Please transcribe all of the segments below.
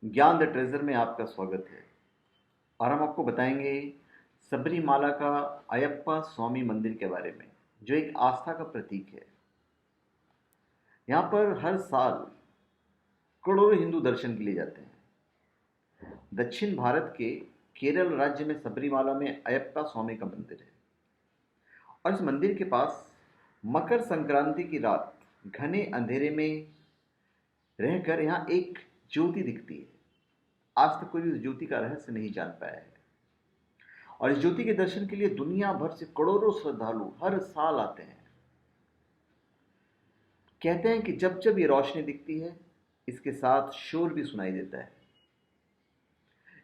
ज्ञान the treasure में आपका स्वागत है। और हम आपको बताएंगे सबरीमाला का अयप्पा स्वामी मंदिर के बारे में, जो एक आस्था का प्रतीक है। यहाँ पर हर साल करोड़ों हिंदू दर्शन के लिए जाते हैं। दक्षिण भारत के केरल राज्य में सबरीमाला में अयप्पा स्वामी का मंदिर है, और इस मंदिर के पास मकर संक्रांति की रात घने अंधेरे में रहकर यहाँ एक ज्योति दिखती है। आज तक कोई उस ज्योति का रहस्य नहीं जान पाया है, और इस ज्योति के दर्शन के लिए दुनिया भर से करोड़ों श्रद्धालु हर साल आते हैं। कहते हैं कि जब जब ये रोशनी दिखती है, इसके साथ शोर भी सुनाई देता है।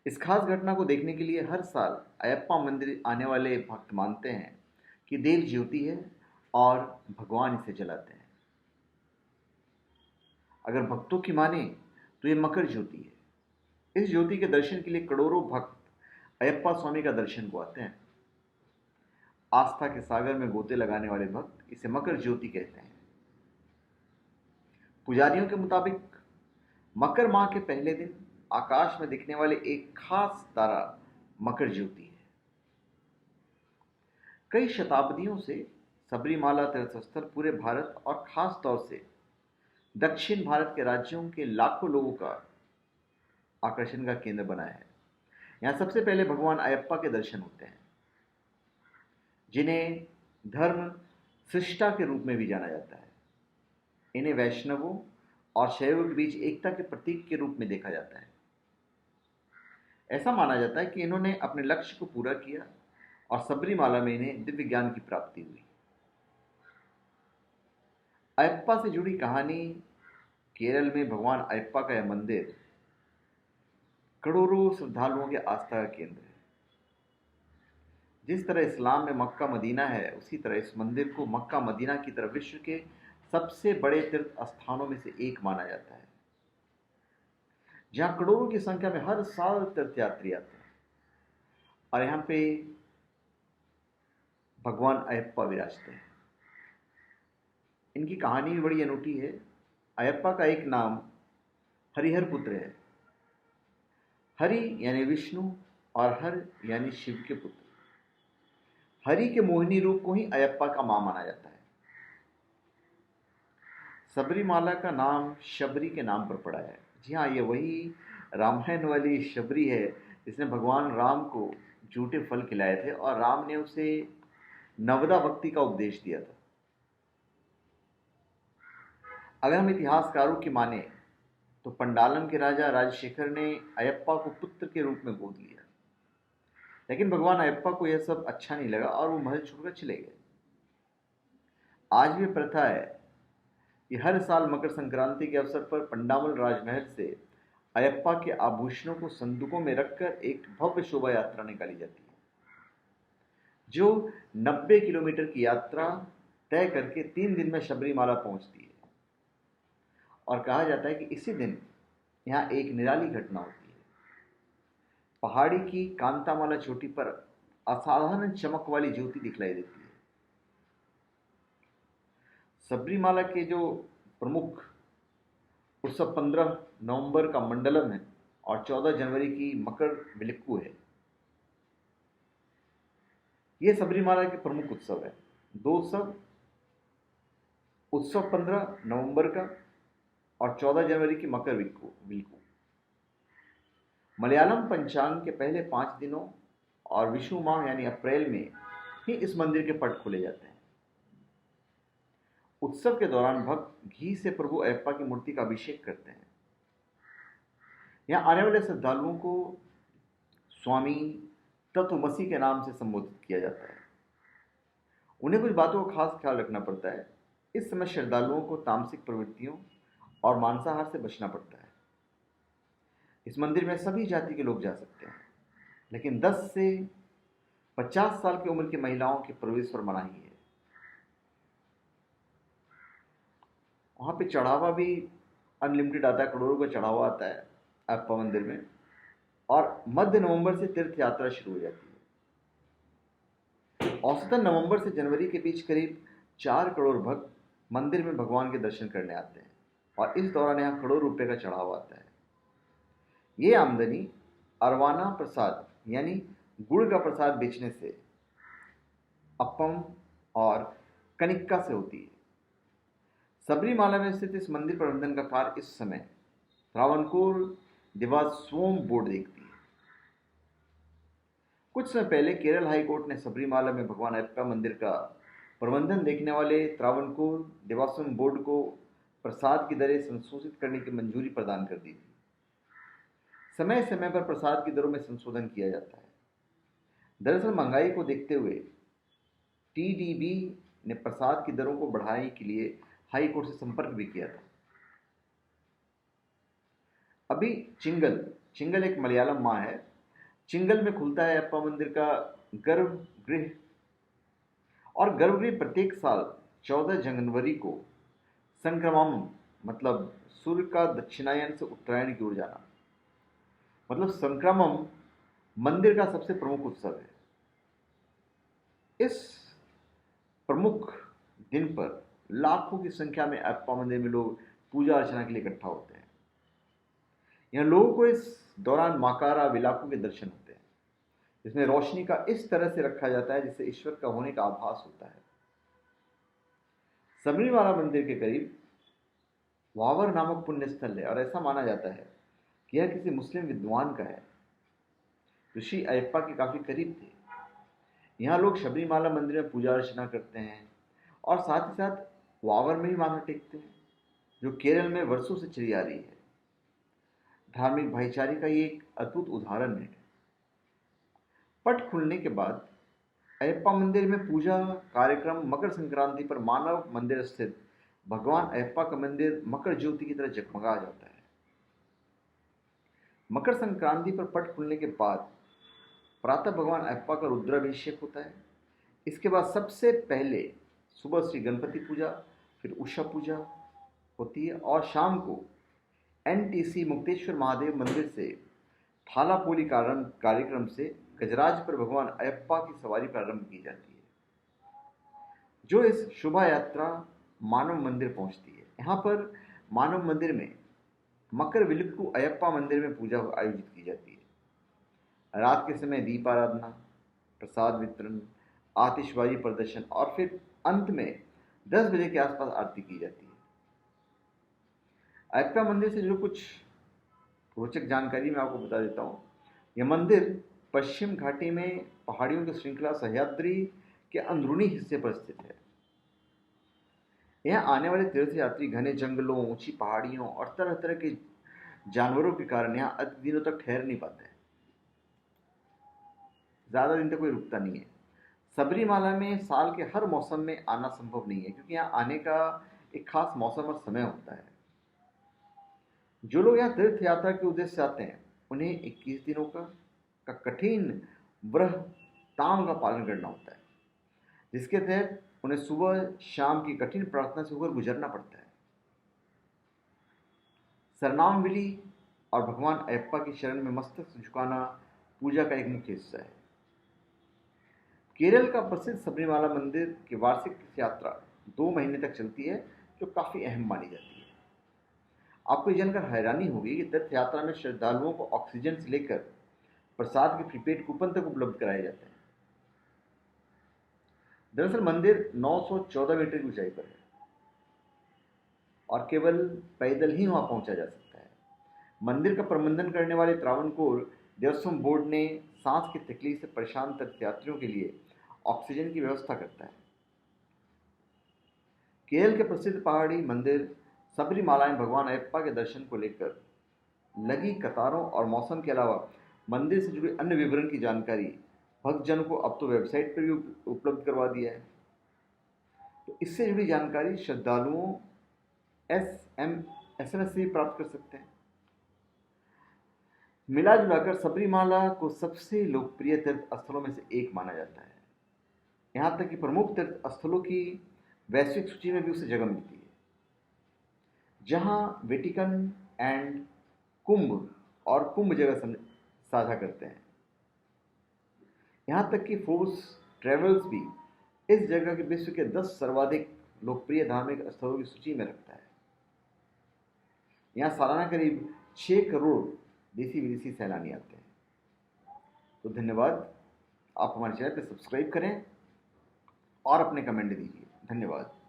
इस खास घटना को देखने के लिए हर साल अयप्पा मंदिर आने वाले भक्त मानते हैं कि देव ज्योति है और भगवान इसे जलाते हैं। अगर भक्तों की माने तो ये मकर ज्योति है। इस ज्योति के दर्शन के लिए करोड़ों भक्त अयप्पा स्वामी का दर्शन को आते हैं। आस्था के सागर में गोते लगाने वाले भक्त इसे मकर ज्योति कहते हैं। पुजारियों के मुताबिक मकर माह के पहले दिन आकाश में दिखने वाले एक खास तारा मकर ज्योति है। कई शताब्दियों से सबरीमाला तीर्थस्थल पूरे भारत और खास तौर से दक्षिण भारत के राज्यों के लाखों लोगों का आकर्षण का केंद्र बना है। यहाँ सबसे पहले भगवान अयप्पा के दर्शन होते हैं, जिन्हें धर्म सृष्टा के रूप में भी जाना जाता है। इन्हें वैष्णवों और शैवों के बीच एकता के प्रतीक के रूप में देखा जाता है। ऐसा माना जाता है कि इन्होंने अपने लक्ष्य को पूरा किया और सबरीमाला में इन्हें दिव्य ज्ञान की प्राप्ति हुई। अयप्पा से जुड़ी कहानी। केरल में भगवान अयप्पा का यह मंदिर करोड़ों श्रद्धालुओं के आस्था का केंद्र है। जिस तरह इस्लाम में मक्का मदीना है, उसी तरह इस मंदिर को मक्का मदीना की तरह विश्व के सबसे बड़े तीर्थ स्थानों में से एक माना जाता है, जहां करोड़ों की संख्या में हर साल तीर्थयात्री आते हैं। और यहाँ पे भगवान अयप्पा विराजते हैं। इनकी कहानी भी बड़ी अनूठी है। अयप्पा का एक नाम हरिहर पुत्र है। हरि यानी विष्णु और हर यानी शिव के पुत्र। हरि के मोहिनी रूप को ही अयप्पा का मां माना जाता है। सबरीमाला का नाम शबरी के नाम पर पड़ा है। जी हाँ, ये वही रामायण वाली शबरी है जिसने भगवान राम को झूठे फल खिलाए थे और राम ने उसे नवदा भक्ति का उपदेश दिया था। अगर हम इतिहासकारों की माने तो पंडालम के राजा राजशेखर ने अयप्पा को पुत्र के रूप में गोद लिया, लेकिन भगवान अयप्पा को यह सब अच्छा नहीं लगा और वो महल छोड़कर चले गए। आज भी प्रथा है कि हर साल मकर संक्रांति के अवसर पर पंडामल राजमहल से अयप्पा के आभूषणों को संदूकों में रखकर एक भव्य शोभा यात्रा निकाली जाती है, जो 90 किलोमीटर की यात्रा तय करके 3 दिन में सबरीमाला पहुंचती है। और कहा जाता है कि इसी दिन यहाँ एक निराली घटना होती है। पहाड़ी की कांतामाला चोटी पर असाधारण चमक वाली ज्योति दिखलाई देती है। सबरीमाला के जो प्रमुख उत्सव 15 नवंबर का मंडलम है और 14 जनवरी की मकर विलक्कू है। ये सबरीमाला के प्रमुख उत्सव है। दो उत्सव 15 नवंबर का और 14 जनवरी की मकर विलक्कू। मलयालम पंचांग के पहले 5 दिनों और विषु माह यानी अप्रैल में ही इस मंदिर के पट खोले जाते हैं। उत्सव के दौरान भक्त घी से प्रभु अयप्पा की मूर्ति का अभिषेक करते हैं। यहाँ आने वाले श्रद्धालुओं को स्वामी तत्वमसी के नाम से संबोधित किया जाता है। उन्हें कुछ बातों का खास ख्याल रखना पड़ता है। इस समय श्रद्धालुओं को तामसिक प्रवृत्तियों और मांसाहार से बचना पड़ता है। इस मंदिर में सभी जाति के लोग जा सकते हैं, लेकिन 10 से 50 साल की उम्र की महिलाओं के प्रवेश पर मनाही है। वहाँ पे चढ़ावा भी अनलिमिटेड आता है, करोड़ों का चढ़ावा आता है अयप्पा मंदिर में। और मध्य नवंबर से तीर्थ यात्रा शुरू हो जाती है। औसतन नवंबर से जनवरी के बीच करीब 4 करोड़ भक्त मंदिर में भगवान के दर्शन करने आते हैं, और इस दौरान यहाँ करोड़ रुपए का चढ़ावा आता है। ये आमदनी अरवाना प्रसाद यानी गुड़ का प्रसाद बेचने से, अप्पम और कनिक्का से होती है। सबरीमाला में स्थित इस मंदिर प्रबंधन का कार्य इस समय त्रावणकोर देवस्थानम बोर्ड देखती है। कुछ समय पहले केरल हाई कोर्ट ने सबरीमाला में भगवान अयप्पा मंदिर का प्रबंधन देखने वाले त्रावणकोर देवस्थानम बोर्ड को प्रसाद की दरें संशोधित करने की मंजूरी प्रदान कर दी थी। समय समय पर प्रसाद की दरों में संशोधन किया जाता है। दरअसल महंगाई को देखते हुए टीडीबी ने प्रसाद की दरों को बढ़ाने के लिए हाई कोर्ट से संपर्क भी किया था। अभी चिंगल एक मलयालम माह है। चिंगल में खुलता है अयप्पा मंदिर का गर्भगृह, और गर्भगृह प्रत्येक साल 14 जनवरी को संक्रमण मतलब सूर्य का दक्षिणायन से उत्तरायण की ओर जाना, मतलब संक्रमण मंदिर का सबसे प्रमुख उत्सव है। इस प्रमुख दिन पर लाखों की संख्या में अयप्पा मंदिर में लोग पूजा अर्चना के लिए इकट्ठा होते हैं। यहाँ लोगों को इस दौरान माकारा विलापों के दर्शन होते हैं, जिसमें रोशनी का इस तरह से रखा जाता है जिससे ईश्वर का होने का आभास होता है। सबरीमाला मंदिर के करीब वावर नामक पुण्य स्थल है, और ऐसा माना जाता है कि यह किसी मुस्लिम विद्वान का है जो श्री अयप्पा के काफी करीब थे। यहाँ लोग सबरीमाला मंदिर में पूजा अर्चना करते हैं और साथ ही साथ वावर में भी माथा टेकते हैं, जो केरल में वर्षों से चली आ रही है। धार्मिक भाईचारे का ये एक अद्भुत उदाहरण है। पट खुलने के बाद अयप्पा मंदिर में पूजा कार्यक्रम मकर संक्रांति पर मानव मंदिर स्थित भगवान अयप्पा का मंदिर मकर ज्योति की तरह जगमगा जाता है। मकर संक्रांति पर पट खुलने के बाद प्रातः भगवान अयप्पा का रुद्राभिषेक होता है। इसके बाद सबसे पहले सुबह श्री गणपति पूजा, फिर उषा पूजा होती है, और शाम को एनटीसी मुक्तेश्वर महादेव मंदिर से थालापोली कार्यक्रम से गजराज पर भगवान अयप्पा की सवारी प्रारंभ की जाती है, जो इस शोभा यात्रा मानव मंदिर पहुंचती है। यहाँ पर मानव मंदिर में मकर विलक्कू अयप्पा मंदिर में पूजा आयोजित की जाती है। रात के समय दीप आराधना, प्रसाद वितरण, आतिशबाजी प्रदर्शन और फिर अंत में 10 बजे के आसपास आरती की जाती है। अयप्पा मंदिर से जो कुछ रोचक जानकारी मैं आपको बता देता हूँ। यह मंदिर पश्चिम घाटी में पहाड़ियों की श्रृंखला सह्याद्री के अंदरूनी हिस्से पर स्थित है। यहाँ आने वाले तीर्थयात्री घने जंगलों, ऊंची पहाड़ियों और तरह तरह के जानवरों के कारण यहाँ अधिक दिनों तक ठहर नहीं पाते हैं। ज्यादा दिन तक कोई रुकता नहीं है। सबरीमाला में साल के हर मौसम में आना संभव नहीं है, क्योंकि यहाँ आने का एक खास मौसम और समय होता है। जो लोग यहाँ तीर्थ यात्रा के उद्देश्य से आते हैं, उन्हें 21 दिनों का कठिन व्रतांग का पालन करना होता है, जिसके तहत उन्हें सुबह शाम की कठिन प्रार्थना से होकर गुजरना पड़ता है। सरनामविली और भगवान अयप्पा की शरण में मस्तक झुकाना पूजा का एक मुख्य हिस्सा है। केरल का प्रसिद्ध सबरीमाला मंदिर की वार्षिक यात्रा 2 महीने तक चलती है, जो काफी अहम मानी जाती है। आपको ये जानकर हैरानी होगी कि तीर्थ यात्रा में श्रद्धालुओं को ऑक्सीजन से लेकर प्रसाद के प्रीपेड कूपन तक उपलब्ध कराए जाते हैं। दरअसल मंदिर 914 मीटर की ऊंचाई पर है और केवल पैदल ही वहां पहुंचा जा सकता है। मंदिर का प्रबंधन करने वाले त्रावणकोर देवस्थानम बोर्ड ने सांस की तकलीफ से परेशान तीर्थयात्रियों के लिए ऑक्सीजन की व्यवस्था करता है। केरल के प्रसिद्ध पहाड़ी मंदिर सबरीमाला में भगवान अयप्पा के दर्शन को लेकर लगी कतारों और मौसम के अलावा मंदिर से जुड़ी अन्य विवरण की जानकारी भक्तजनों को अब तो वेबसाइट पर भी उपलब्ध करवा दिया है। तो इससे जुड़ी जानकारी श्रद्धालुओं SMS से भी प्राप्त कर सकते हैं। मिला जुलाकर सबरीमाला को सबसे लोकप्रिय तीर्थ स्थलों में से एक माना जाता है। यहाँ तक कि प्रमुख तीर्थ स्थलों की वैश्विक सूची में भी उसे जगह मिलती है, जहाँ वेटिकन एंड कुंभ और कुंभ जगह साझा करते हैं। यहाँ तक कि फोर्ब्स ट्रेवल्स भी इस जगह के विश्व के 10 सर्वाधिक लोकप्रिय धार्मिक स्थलों की सूची में रखता है। यहाँ सालाना करीब 6 करोड़ देसी विदेशी सैलानी आते हैं। तो धन्यवाद, आप हमारे चैनल पर सब्सक्राइब करें और अपने कमेंट दीजिए। धन्यवाद।